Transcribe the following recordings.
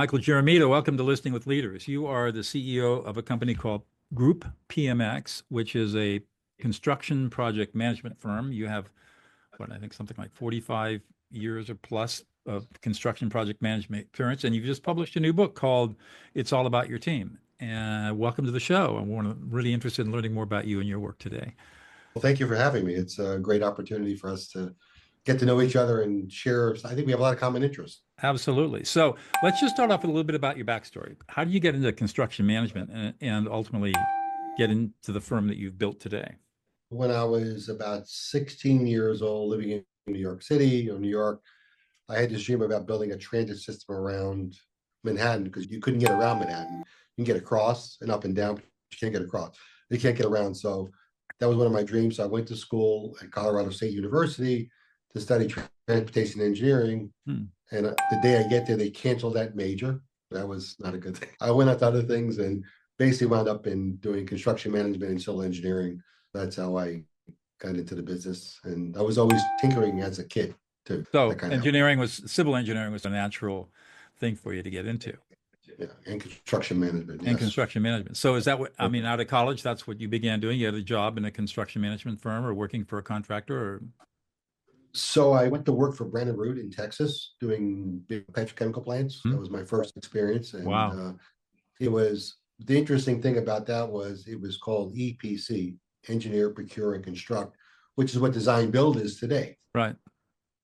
Michael Giaramita, welcome to Listening with Leaders. You are the CEO of a company called Group PMX, which is a construction project management firm. You have, what, I think something like 45 years or plus of construction project management experience, and you've just published a new book called It's All About Your Team. And welcome to the show. I'm really interested in learning more about you and your work today. Well, thank you for having me. It's a great opportunity for us to get to know each other and share. I think we have a lot of common interests. Absolutely. So let's just start off with a little bit about your backstory. How did you get into construction management and ultimately get into the firm that you've built today? When I was about 16 years old, living in New York City or New York, I had this dream about building a transit system around Manhattan because you couldn't get around Manhattan. You can get across and up and down, but you can't get across. You can't get around. So that was one of my dreams. So I went to school at Colorado State University to study transportation engineering. And the day I get there, they canceled that major. That was not a good thing. I went out to other things and basically wound up in doing construction management and civil engineering. That's how I got into the business. And I was always tinkering as a kid too. So civil engineering was a natural thing for you to get into. Yeah, and construction management. And construction management. So is that what, I mean, out of college, that's what you began doing? You had a job in a construction management firm or working for a contractor or? So I went to work for Brandon Root in Texas doing big petrochemical plants. That was my first experience. And wow. It was, the interesting thing about that was it was called EPC, Engineer, Procure, and Construct, which is what design build is today. Right.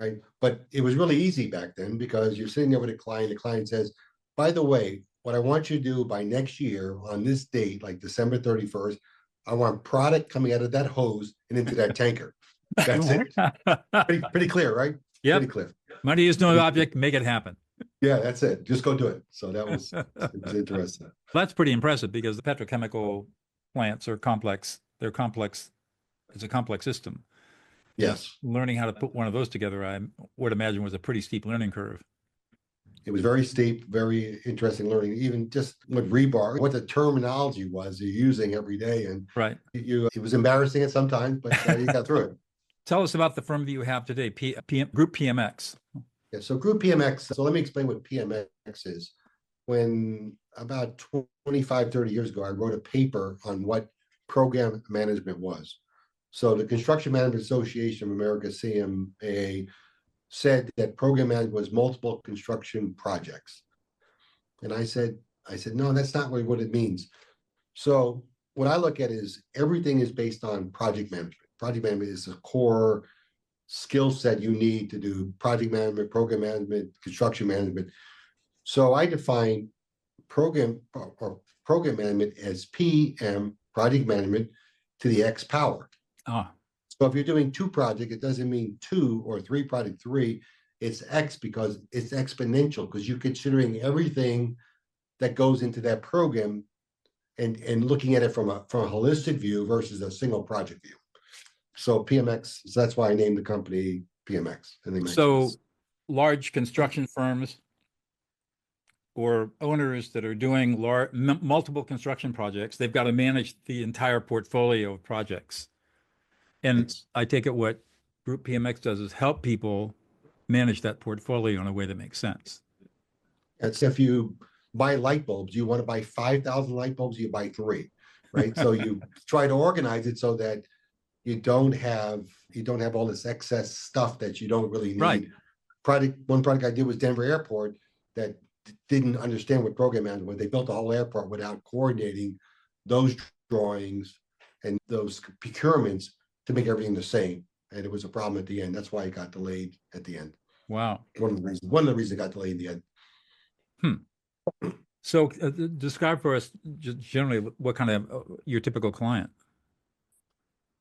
Right. But it was really easy back then because you're sitting there with a client. The client says, by the way, what I want you to do by next year on this date, like December 31st, I want product coming out of that hose and into that tanker. That's it. Pretty clear, right? Yeah. Pretty clear. Money is no object. Make it happen. Yeah, that's it. Just go do it. So it was interesting. Well, that's pretty impressive because the petrochemical plants are complex. They're complex. It's a complex system. Yes. Learning how to put one of those together, I would imagine, was a pretty steep learning curve. It was very steep, very interesting learning, even just what rebar, what the terminology was you're using every day. And right. It was embarrassing at sometimes, but you got through it. Tell us about the firm that you have today, Group PMX. Yeah, so Group PMX, so let me explain what PMX is. When about 25, 30 years ago, I wrote a paper on what program management was. So the Construction Management Association of America, CMAA, said that program management was multiple construction projects. And I said, no, that's not really what it means. So what I look at is everything is based on project management. Project management is the core skill set you need to do project management, program management, construction management. So I define program management as PM, project management, to the X power. So if you're doing two projects, it doesn't mean two or three project three. It's X because it's exponential because you're considering everything that goes into that program and looking at it from a holistic view versus a single project view. So PMX, so that's why I named the company PMX. So large construction firms or owners that are doing multiple construction projects, they've got to manage the entire portfolio of projects. And I take it what Group PMX does is help people manage that portfolio in a way that makes sense. It's if you buy light bulbs, you want to buy 5,000 light bulbs, you buy 3, right? So you try to organize it so that you don't have all this excess stuff that you don't really need. Right. One project I did was Denver Airport that didn't understand what program management was. They built the whole airport without coordinating those drawings and those procurements to make everything the same. And it was a problem at the end. That's why it got delayed at the end. Wow. One of the reasons it got delayed in the end. So describe for us just generally what kind of your typical client.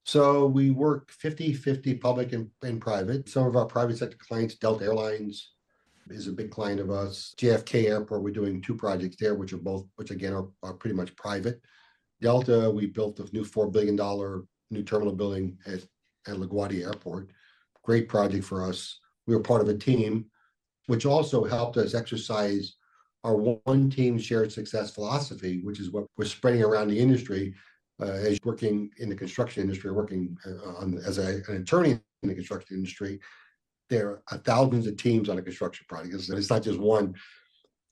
So we work 50-50 public and private. Some of our private sector clients, Delta Airlines is a big client of us. JFK Airport, we're doing 2 projects there, which again are pretty much private. Delta, we built a new $4 billion new terminal building at LaGuardia Airport. Great project for us. We were part of a team, which also helped us exercise our one team shared success philosophy, which is what we're spreading around the industry. As working in the construction industry, working as an attorney in the construction industry, there are thousands of teams on a construction project. It's not just one.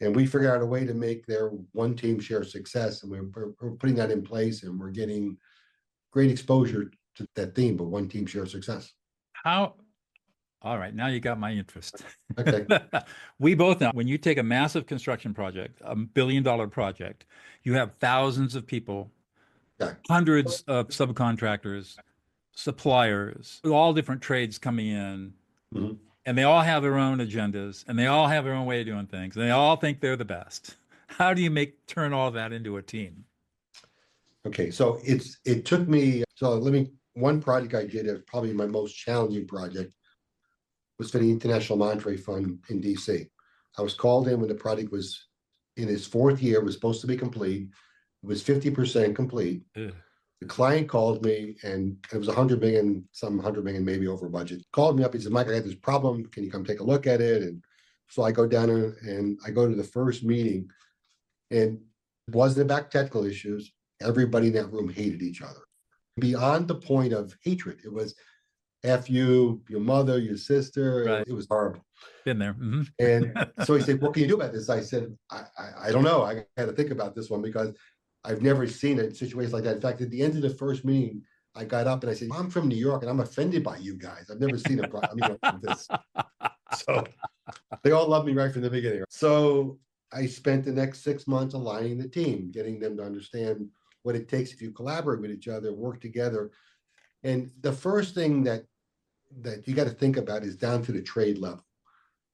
And we figured out a way to make their one team share success. And we're putting that in place, and we're getting great exposure to that theme, but one team share success. How? All right, now you got my interest. Okay. We both know when you take a massive construction project, $1 billion project, you have thousands of people, Yeah. hundreds of subcontractors, suppliers, all different trades coming in, Mhm. and they all have their own agendas, and they all have their own way of doing things, and they all think they're the best. How do you turn all that into a team? Okay. So it took me, one project I did, probably my most challenging project, was for the International Monetary Fund in DC. I was called in when the project was in its fourth year, was supposed to be complete. It was 50% complete. Ugh. The client called me, and it was 100 million, some 100 million, maybe over budget. Called me up. He said, Mike, I got this problem. Can you come take a look at it? And so I go down and I go to the first meeting, and it wasn't about technical issues. Everybody in that room hated each other beyond the point of hatred. It was F you, your mother, your sister. Right. It was horrible. Been there. And so he said, what can you do about this? I said, I don't know. I had to think about this one because I've never seen a situation like that. In fact, at the end of the first meeting, I got up and I said, I'm from New York and I'm offended by you guys. I've never seen like this. So they all loved me right from the beginning. So I spent the next 6 months aligning the team, getting them to understand what it takes if you collaborate with each other, work together. And the first thing that you got to think about is down to the trade level.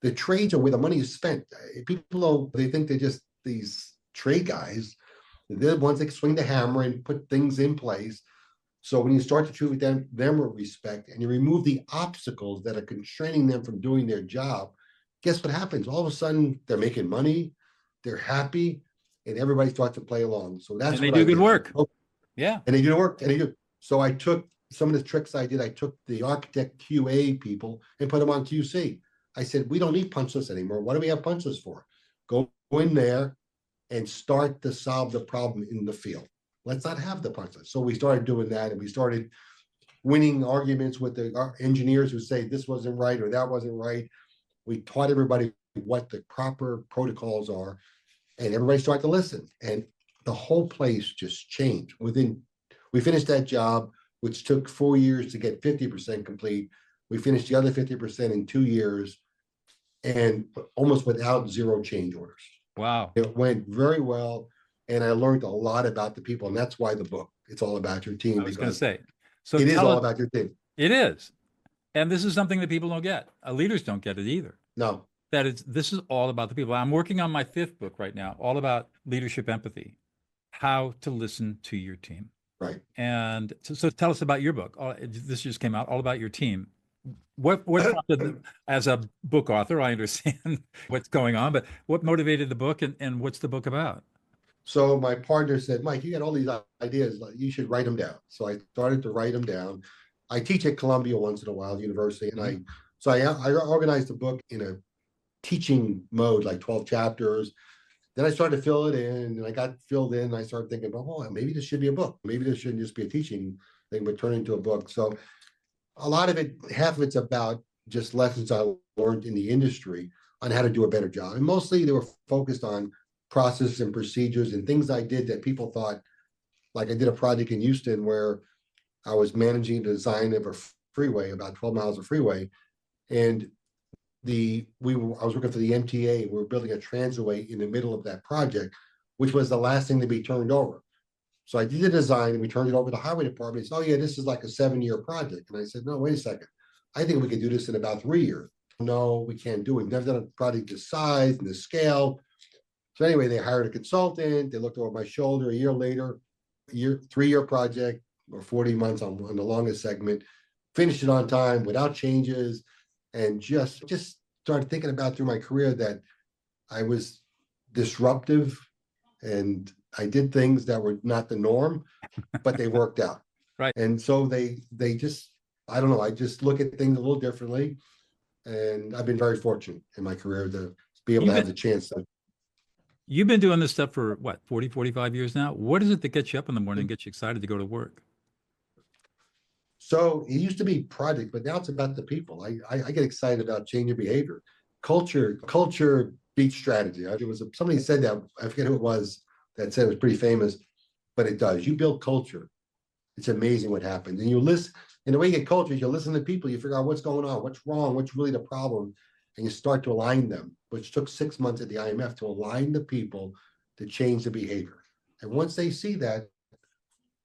The trades are where the money is spent. People, they think they're just these trade guys. They're the ones that swing the hammer and put things in place. So when you start to treat them with respect, and you remove the obstacles that are constraining them from doing their job, guess what happens? All of a sudden, they're making money, they're happy, and everybody starts to play along. So that's And they what do I good did. work. Yeah. And they do work. And they do. So I took some of the tricks I did. I took the architect QA people and put them on QC. I said, we don't need punch lists anymore. What do we have punch lists for? Go in there and start to solve the problem in the field. Let's not have the punch list. So we started doing that, and we started winning arguments with our engineers who say this wasn't right or that wasn't right. We taught everybody what the proper protocols are, and everybody started to listen. And the whole place just changed. We finished that job, which took 4 years to get 50% complete. We finished the other 50% in 2 years, and almost without zero change orders. Wow. It went very well, and I learned a lot about the people, and that's why the book, it's all about your team. I was going to say, so it is all about your team. It is. And this is something that people don't get. Leaders don't get it either. No. This is all about the people. I'm working on my 5th book right now, all about leadership empathy, how to listen to your team. Right. And so tell us about your book. This just came out, all about your team. What prompted, as a book author, I understand what's going on, but what motivated the book, and what's the book about? So my partner said, Mike, you got all these ideas, you should write them down. So I started to write them down. I teach at Columbia once in a while, university, and I organized the book in a teaching mode, like 12 chapters. Then I started to fill it in, and I got filled in, and I started thinking, oh, maybe this should be a book. Maybe this shouldn't just be a teaching thing, but turn into a book. So a lot of it, half of it's about just lessons I learned in the industry on how to do a better job. And mostly they were focused on process and procedures and things I did that people thought, like I did a project in Houston where I was managing the design of a freeway, about 12 miles of freeway. And I was working for the MTA. We were building a transitway in the middle of that project, which was the last thing to be turned over. So I did the design, and we turned it over to the highway department. Said, oh yeah, this is like a 7-year project. And I said, no, wait a second. I think we could do this in about 3 years. No, we can't do it. We've never done a project this size and this scale. So anyway, they hired a consultant. They looked over my shoulder. A year later, 3-year project, or 40 months on the longest segment, finished it on time without changes, and just started thinking about through my career that I was disruptive, and I did things that were not the norm, but they worked out. Right. And so they just, I don't know, I just look at things a little differently. And I've been very fortunate in my career to be able to have the chance to. You've been doing this stuff for what, 40, 45 years now? What is it that gets you up in the morning and gets you excited to go to work? So it used to be project, but now it's about the people. I get excited about changing behavior. Culture beat strategy. It was somebody said that, I forget who it was, that said it was pretty famous, but it does. You build culture. It's amazing what happens. And you listen, and the way you get culture is you listen to people, you figure out what's going on, what's wrong, what's really the problem, and you start to align them, which took 6 months at the IMF to align the people to change the behavior. And once they see that,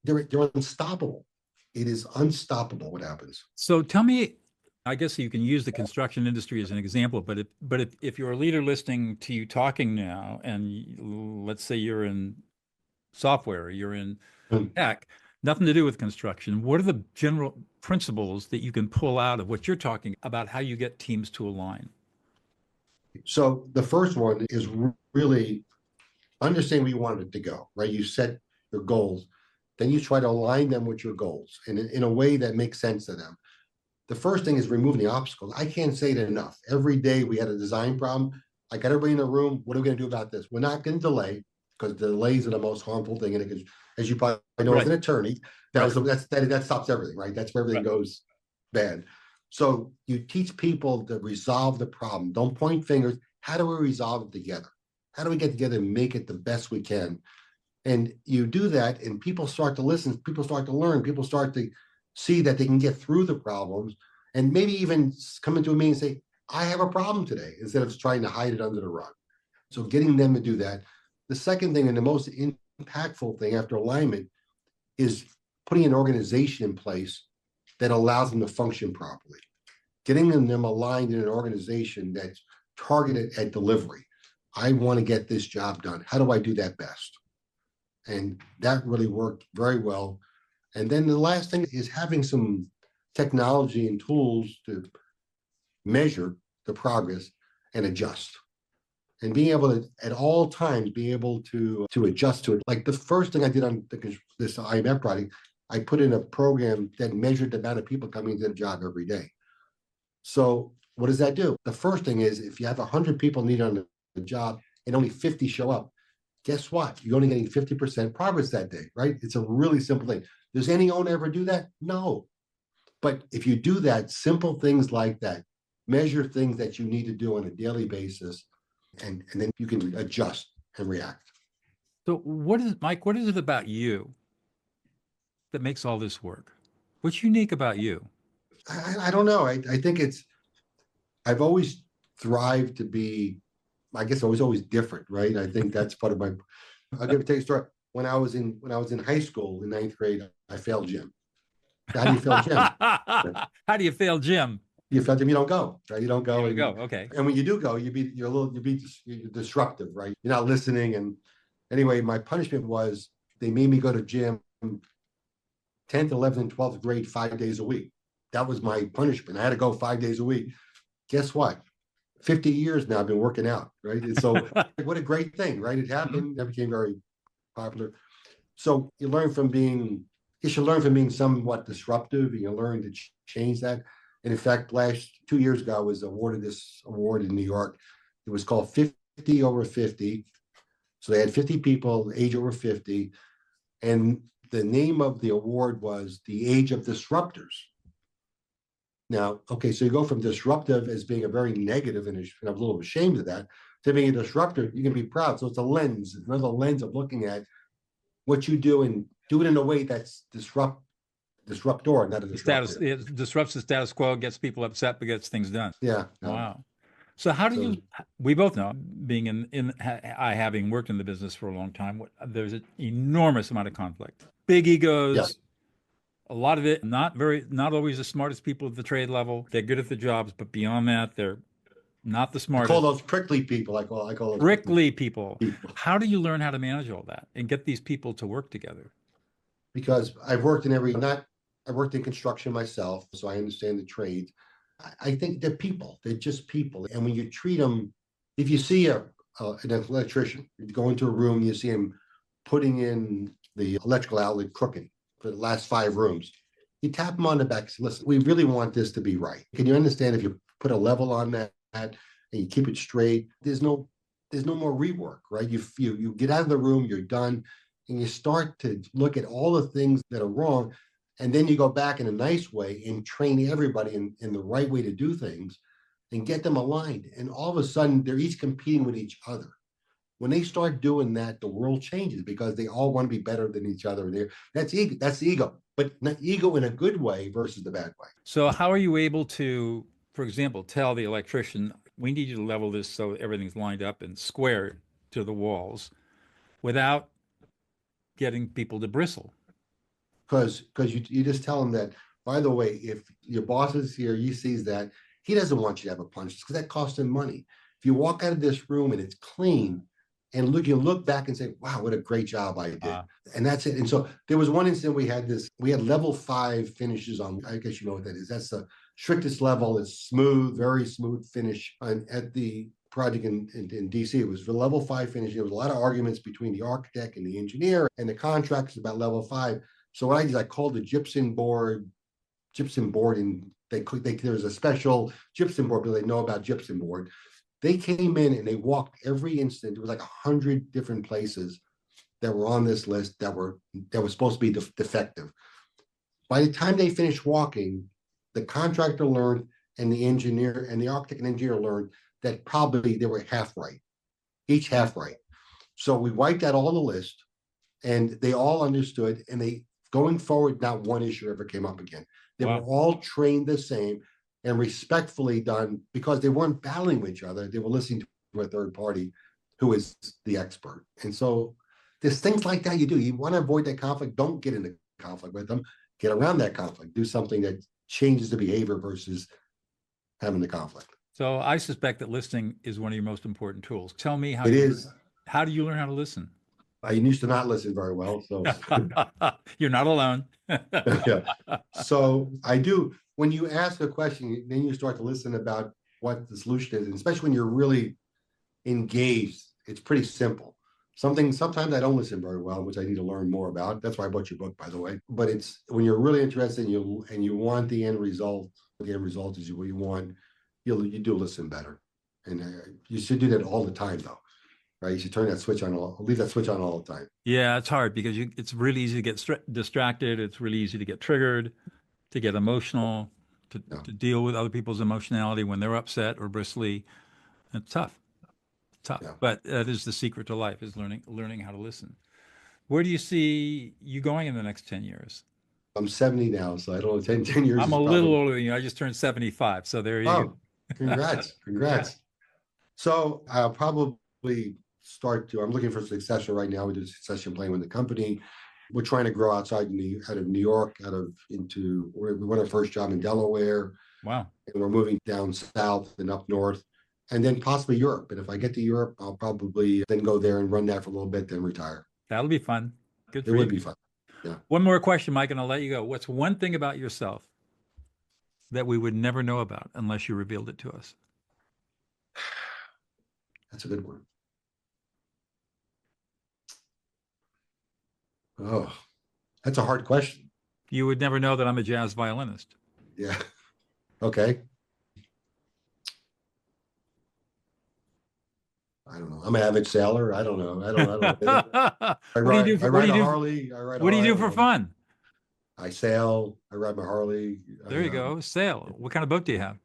they're unstoppable. It is unstoppable what happens. So tell me, I guess you can use the construction industry as an example, but if you're a leader listening to you talking now, and let's say you're in software, you're in tech, nothing to do with construction, what are the general principles that you can pull out of what you're talking about, how you get teams to align? So the first one is really understand where you want it to go, right? You set your goals, then you try to align them with your goals in a way that makes sense to them. The first thing is removing the obstacles. I can't say it enough. Every day we had a design problem. I got everybody in the room. What are we going to do about this? We're not going to delay, because delays are the most harmful thing. And as you probably know, as an attorney, that stops everything, right? That's where everything goes bad. So you teach people to resolve the problem. Don't point fingers. How do we resolve it together? How do we get together and make it the best we can? And you do that, and people start to listen. People start to learn. People start to see that they can get through the problems, and maybe even come into a meeting and say, I have a problem today, instead of trying to hide it under the rug. So getting them to do that. The second thing, and the most impactful thing after alignment, is putting an organization in place that allows them to function properly. Getting them aligned in an organization that's targeted at delivery. I want to get this job done. How do I do that best? And that really worked very well. And then the last thing is having some technology and tools to measure the progress and adjust. And being able to, at all times, be able to adjust to it. Like the first thing I did on this IMF project, I put in a program that measured the amount of people coming to the job every day. So what does that do? The first thing is, if you have 100 people needed on the job and only 50 show up, guess what? You're only getting 50% progress that day, right? It's a really simple thing. Does any owner ever do that? No. But if you do that, simple things like that, measure things that you need to do on a daily basis, and then you can adjust and react. So Mike, what is it about you that makes all this work? What's unique about you? I don't know. I think I've always thrived to be, I guess I was always different, right? I think that's part of my, I'll tell you a story. When I was in high school in 9th grade, I failed gym. How do you fail gym? How do you fail gym? You fail gym, you don't go, right? You don't go. You don't go. Okay. And when you do go, you're disruptive, right? You're not listening. And anyway, my punishment was they made me go to gym 10th, 11th, and 12th grade 5 days a week. That was my punishment. I had to go 5 days a week. Guess what? 50 years now I've been working out, right? And so what a great thing, right? It happened. That became very popular. So you should learn from being somewhat disruptive, and you learn to change that. And in fact, 2 years ago, I was awarded this award in New York. It was called 50 over 50. So they had 50 people, age over 50. And the name of the award was the Age of Disruptors. Now, okay, so you go from disruptive as being a very negative, and I'm a little ashamed of that, to being a disruptor, you can be proud. So it's a lens, it's another lens of looking at what you do, and do it in a way that's disruptor, not a disruptor. It disrupts the status quo, gets people upset, but gets things done. Yeah. Wow. So how do you, we both know, being having worked in the business for a long time, there's an enormous amount of conflict, big egos. Yeah. A lot of it, not always the smartest people at the trade level. They're good at the jobs, but beyond that, they're not the smartest. I call those prickly people. I call those prickly people. How do you learn how to manage all that and get these people to work together? Because I've worked in I worked in construction myself, so I understand the trade. I think they're people. They're just people. And when you treat them, if you see an electrician, you go into a room, you see him putting in the electrical outlet crooked for the last 5 rooms. You tap them on the back and say, listen, we really want this to be right. Can you understand if you put a level on that and you keep it straight, there's no more rework, right? You get out of the room, you're done, and you start to look at all the things that are wrong. And then you go back in a nice way and train everybody in the right way to do things. and get them aligned. And all of a sudden, they're each competing with each other. When they start doing that, the world changes because they all want to be better than each other. That's ego. That's the ego, but not ego in a good way versus the bad way. So how are you able to, for example, tell the electrician, we need you to level this so everything's lined up and square to the walls without getting people to bristle? Because you just tell them that, by the way, if your boss is here, he sees that, he doesn't want you to have a punch list because that costs him money. If you walk out of this room and it's clean, and you look back and say, wow, what a great job I did. And that's it. And so there was one incident we had level 5 finishes on, I guess you know what that is. That's the strictest level. It's smooth, very smooth finish. And at the project in DC, it was for level 5 finish. There was a lot of arguments between the architect and the engineer and the contractors about level 5. So what I did, I called the gypsum board, and there's a special gypsum board because they know about gypsum board. They came in and they walked every instant. There was like 100 different places that were on this list that were supposed to be defective. By the time they finished walking, the contractor learned, and the engineer and the architect and engineer learned that probably they were half right, each half right. So we wiped out all the list, and they all understood. And they going forward, not one issue ever came up again. They were all trained the same and respectfully done because they weren't battling with each other. They were listening to a third party who is the expert. And so there's things like that you do. You want to avoid that conflict. Don't get into conflict with them. Get around that conflict. Do something that changes the behavior versus having the conflict. So I suspect that listening is one of your most important tools. Tell me how how do you learn how to listen? I used to not listen very well. So you're not alone. Yeah. So I do. When you ask a question, then you start to listen about what the solution is, and especially when you're really engaged, it's pretty simple. Sometimes I don't listen very well, which I need to learn more about. That's why I bought your book, by the way. But it's when you're really interested and you want the end result. The end result is what you want. You do listen better, and you should do that all the time, though. Right? You should turn that switch on. Leave that switch on all the time. Yeah, it's hard because it's really easy to get distracted. It's really easy to get triggered, to get emotional, to deal with other people's emotionality when they're upset or bristly. It's tough. Tough. Yeah. But that is the secret to life, is learning how to listen. Where do you see you going in the next 10 years? I'm 70 now, so I don't know, 10 years. I'm a little older than you. I just turned 75. So there you go. Congrats. Congrats. Yeah. So I'll probably I'm looking for a successor right now. We do succession planning with the company. We're trying to grow out of New York, we won our first job in Delaware. Wow. And we're moving down south and up north, and then possibly Europe. And if I get to Europe, I'll probably then go there and run that for a little bit, then retire. That'll be fun. Good for you. It would be fun. Yeah. One more question, Mike, and I'll let you go. What's one thing about yourself that we would never know about unless you revealed it to us? That's a good one. Oh, that's a hard question. You would never know that I'm a jazz violinist. Yeah. Okay. I don't know. I'm an avid sailor. I don't know. I ride a Harley. What do you do for fun? I sail. I ride my Harley. There you go. Sail. What kind of boat do you have?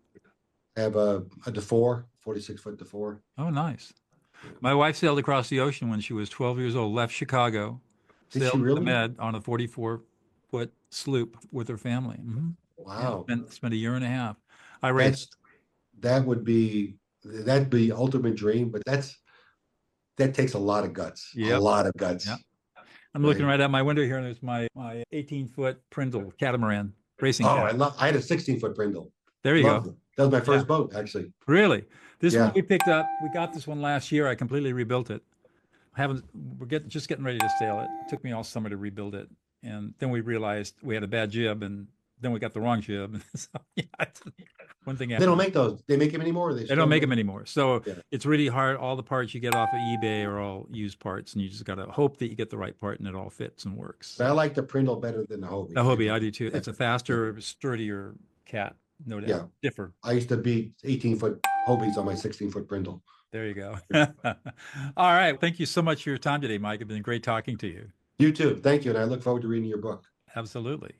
I have a DeFore, 46-foot DeFore. Oh, nice. My wife sailed across the ocean when she was 12 years old, left Chicago, sailed to the Med on a 44-foot sloop with her family. Mm-hmm. Wow. Yeah, spent a year and a half. That'd be ultimate dream, but that takes a lot of guts. Yep. A lot of guts. Yep. I'm looking right out my window here, and there's my 18-foot Prindle catamaran racing. Oh, I had a 16-foot Prindle. There you go. It. That was my first boat, actually. Really? This one we picked up. We got this one last year. I completely rebuilt it. We're just getting ready to sail it. It took me all summer to rebuild it, and then we realized we had a bad jib, and then we got the wrong jib. So, one thing. They don't make those. They make them anymore. They don't make them anymore. So it's really hard. All the parts you get off of eBay are all used parts, and you just got to hope that you get the right part and it all fits and works. But I like the Prindle better than the Hobie. The Hobie, I do too. It's a faster, sturdier cat, no doubt. Yeah, differ. I used to beat 18-foot Hobies on my 16-foot Prindle. There you go. All right. Thank you so much for your time today, Mike. It's been great talking to you. You too. Thank you. And I look forward to reading your book. Absolutely.